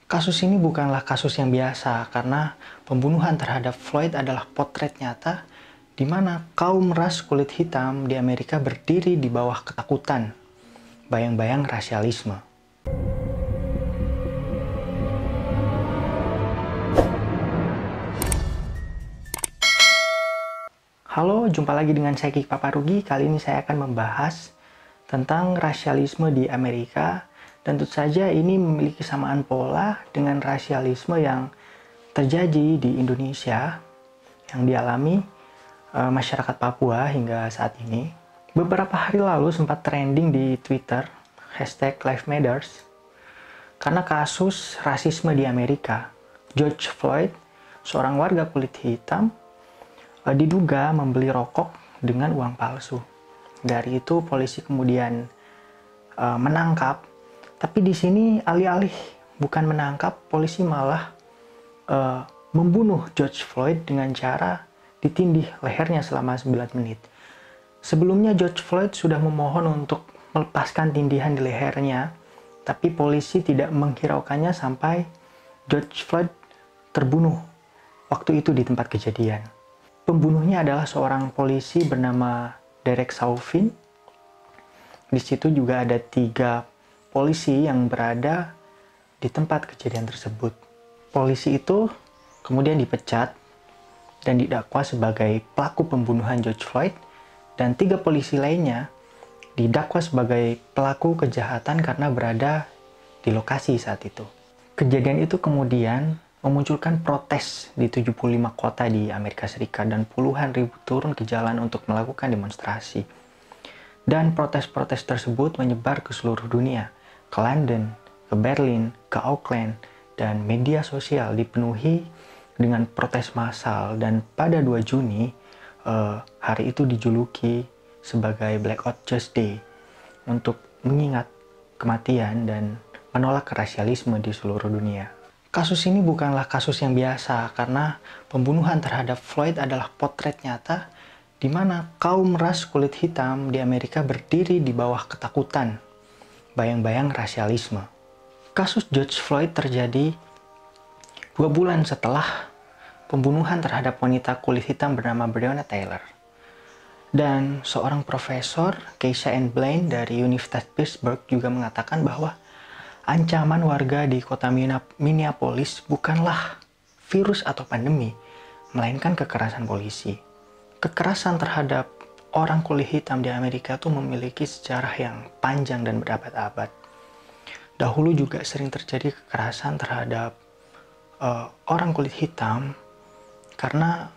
Kasus ini bukanlah kasus yang biasa karena pembunuhan terhadap Floyd adalah potret nyata di mana kaum ras kulit hitam di Amerika berdiri di bawah ketakutan, bayang-bayang rasialisme. Halo, jumpa lagi dengan saya Kik Paparugi. Kali ini saya akan membahas tentang rasialisme di Amerika. Dan tentu saja ini memiliki kesamaan pola dengan rasialisme yang terjadi di Indonesia yang dialami masyarakat Papua hingga saat ini. Beberapa hari lalu sempat trending di Twitter #LifeMatters karena kasus rasisme di Amerika. George Floyd, seorang warga kulit hitam, diduga membeli rokok dengan uang palsu. Dari itu polisi kemudian menangkap, tapi di sini alih-alih bukan menangkap, polisi malah membunuh George Floyd dengan cara ditindih lehernya selama 9 menit. Sebelumnya George Floyd sudah memohon untuk melepaskan tindihan di lehernya, tapi polisi tidak menghiraukannya sampai George Floyd terbunuh waktu itu di tempat kejadian. Pembunuhnya adalah seorang polisi bernama Derek Chauvin. Di situ juga ada 3 polisi yang berada di tempat kejadian tersebut. Polisi itu kemudian dipecat dan didakwa sebagai pelaku pembunuhan George Floyd, dan 3 polisi lainnya didakwa sebagai pelaku kejahatan karena berada di lokasi saat itu. Kejadian itu kemudian memunculkan protes di 75 kota di Amerika Serikat dan puluhan ribu turun ke jalan untuk melakukan demonstrasi. Dan protes-protes tersebut menyebar ke seluruh dunia, ke London, ke Berlin, ke Auckland, dan media sosial dipenuhi dengan protes massal. Dan pada 2 Juni, hari itu dijuluki sebagai Blackout Tuesday untuk mengingat kematian dan menolak rasialisme di seluruh dunia. Kasus ini bukanlah kasus yang biasa karena pembunuhan terhadap Floyd adalah potret nyata di mana kaum ras kulit hitam di Amerika berdiri di bawah ketakutan, bayang-bayang rasialisme. Kasus George Floyd terjadi 2 bulan setelah pembunuhan terhadap wanita kulit hitam bernama Breonna Taylor. Dan seorang profesor, Keisha Ann Blaine dari Universitas Pittsburgh, juga mengatakan bahwa ancaman warga di kota Minneapolis bukanlah virus atau pandemi, melainkan kekerasan polisi. Kekerasan terhadap orang kulit hitam di Amerika itu memiliki sejarah yang panjang dan berabad-abad. Dahulu juga sering terjadi kekerasan terhadap orang kulit hitam karena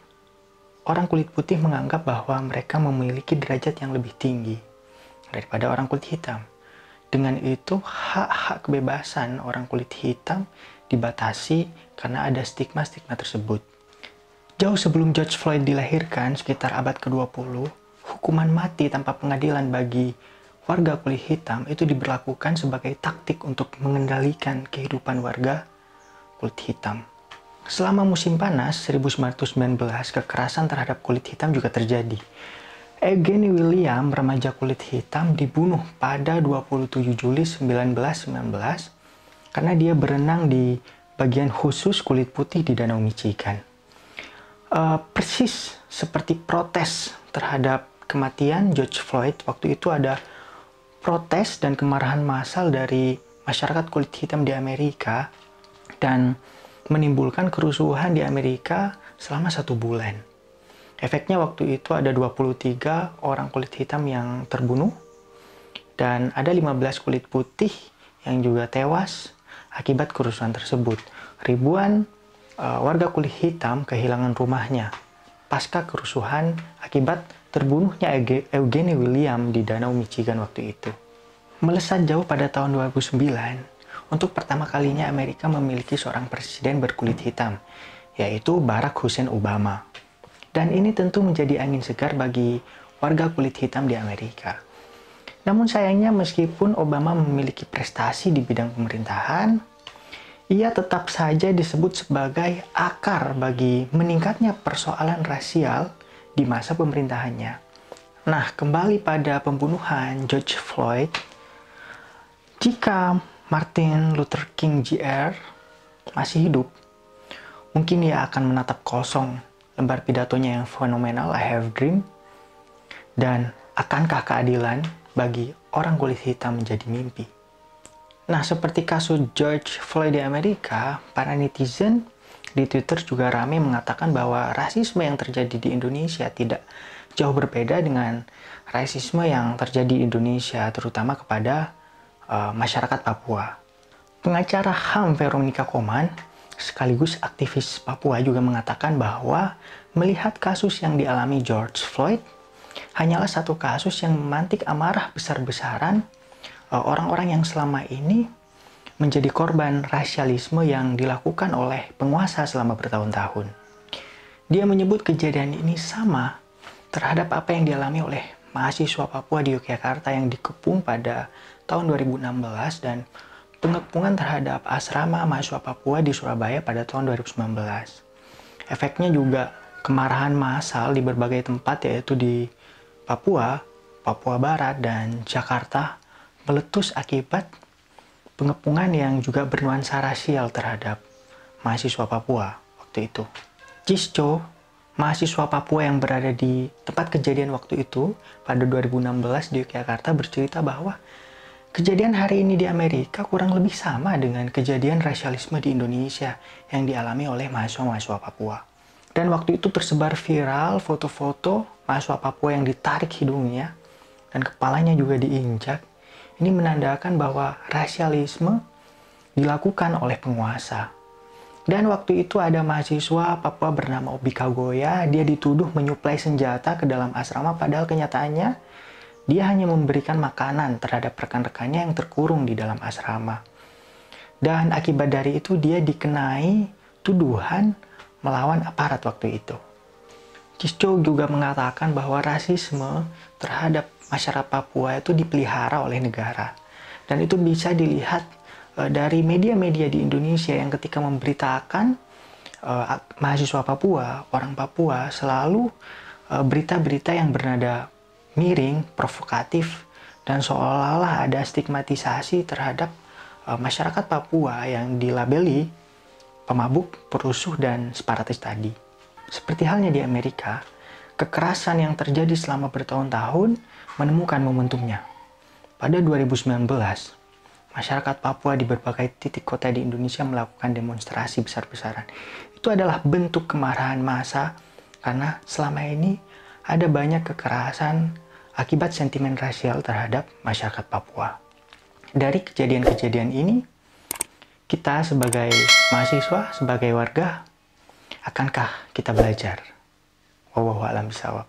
orang kulit putih menganggap bahwa mereka memiliki derajat yang lebih tinggi daripada orang kulit hitam. Dengan itu, hak-hak kebebasan orang kulit hitam dibatasi karena ada stigma-stigma tersebut. Jauh sebelum George Floyd dilahirkan, sekitar abad ke-20, hukuman mati tanpa pengadilan bagi warga kulit hitam itu diberlakukan sebagai taktik untuk mengendalikan kehidupan warga kulit hitam. Selama musim panas 1919, kekerasan terhadap kulit hitam juga terjadi. Eugene William, remaja kulit hitam, dibunuh pada 27 Juli 1919 karena dia berenang di bagian khusus kulit putih di Danau Michigan. Persis seperti protes terhadap kematian George Floyd, waktu itu ada protes dan kemarahan massal dari masyarakat kulit hitam di Amerika dan menimbulkan kerusuhan di Amerika selama 1 bulan. Efeknya waktu itu ada 23 orang kulit hitam yang terbunuh dan ada 15 kulit putih yang juga tewas akibat kerusuhan tersebut. Ribuan warga kulit hitam kehilangan rumahnya pasca kerusuhan akibat terbunuhnya Eugene William di Danau Michigan waktu itu. Melesat jauh pada tahun 2009, untuk pertama kalinya Amerika memiliki seorang presiden berkulit hitam, yaitu Barack Hussein Obama. Dan ini tentu menjadi angin segar bagi warga kulit hitam di Amerika. Namun sayangnya meskipun Obama memiliki prestasi di bidang pemerintahan, ia tetap saja disebut sebagai akar bagi meningkatnya persoalan rasial di masa pemerintahannya. Nah, kembali pada pembunuhan George Floyd, jika Martin Luther King Jr. masih hidup, mungkin ia akan menatap kosong lembar pidatonya yang fenomenal I Have Dream. Dan akankah keadilan bagi orang kulit hitam menjadi mimpi? Nah, seperti kasus George Floyd di Amerika, para netizen di Twitter juga ramai mengatakan bahwa rasisme yang terjadi di Indonesia tidak jauh berbeda dengan rasisme yang terjadi di Indonesia, terutama kepada masyarakat Papua. Pengacara HAM Veronica Koman, sekaligus aktivis Papua, juga mengatakan bahwa melihat kasus yang dialami George Floyd hanyalah satu kasus yang memantik amarah besar-besaran orang-orang yang selama ini menjadi korban rasialisme yang dilakukan oleh penguasa selama bertahun-tahun. Dia menyebut kejadian ini sama terhadap apa yang dialami oleh mahasiswa Papua di Yogyakarta yang dikepung pada tahun 2016 dan pengepungan terhadap asrama mahasiswa Papua di Surabaya pada tahun 2019. Efeknya juga kemarahan massal di berbagai tempat, yaitu di Papua, Papua Barat, dan Jakarta meletus akibat pengepungan yang juga bernuansa rasial terhadap mahasiswa Papua waktu itu. Cisco, mahasiswa Papua yang berada di tempat kejadian waktu itu pada 2016 di Yogyakarta, bercerita bahwa kejadian hari ini di Amerika kurang lebih sama dengan kejadian rasialisme di Indonesia yang dialami oleh mahasiswa-mahasiswa Papua. Dan waktu itu tersebar viral foto-foto mahasiswa Papua yang ditarik hidungnya dan kepalanya juga diinjak. Ini menandakan bahwa rasialisme dilakukan oleh penguasa. Dan waktu itu ada mahasiswa Papua bernama Obika Goya, dia dituduh menyuplai senjata ke dalam asrama, padahal kenyataannya dia hanya memberikan makanan terhadap rekan-rekannya yang terkurung di dalam asrama. Dan akibat dari itu dia dikenai tuduhan melawan aparat waktu itu. Cisco juga mengatakan bahwa rasisme terhadap masyarakat Papua itu dipelihara oleh negara. Dan itu bisa dilihat dari media-media di Indonesia yang ketika memberitakan mahasiswa Papua, orang Papua, selalu berita-berita yang bernada miring, provokatif, dan seolah-olah ada stigmatisasi terhadap masyarakat Papua yang dilabeli pemabuk, perusuh, dan separatis tadi. Seperti halnya di Amerika, kekerasan yang terjadi selama bertahun-tahun menemukan momentumnya. Pada 2019, masyarakat Papua di berbagai titik kota di Indonesia melakukan demonstrasi besar-besaran. Itu adalah bentuk kemarahan massa karena selama ini ada banyak kekerasan akibat sentimen rasial terhadap masyarakat Papua. Dari kejadian-kejadian ini, kita sebagai mahasiswa, sebagai warga, akankah kita belajar? Wallahu a'lam bishawab.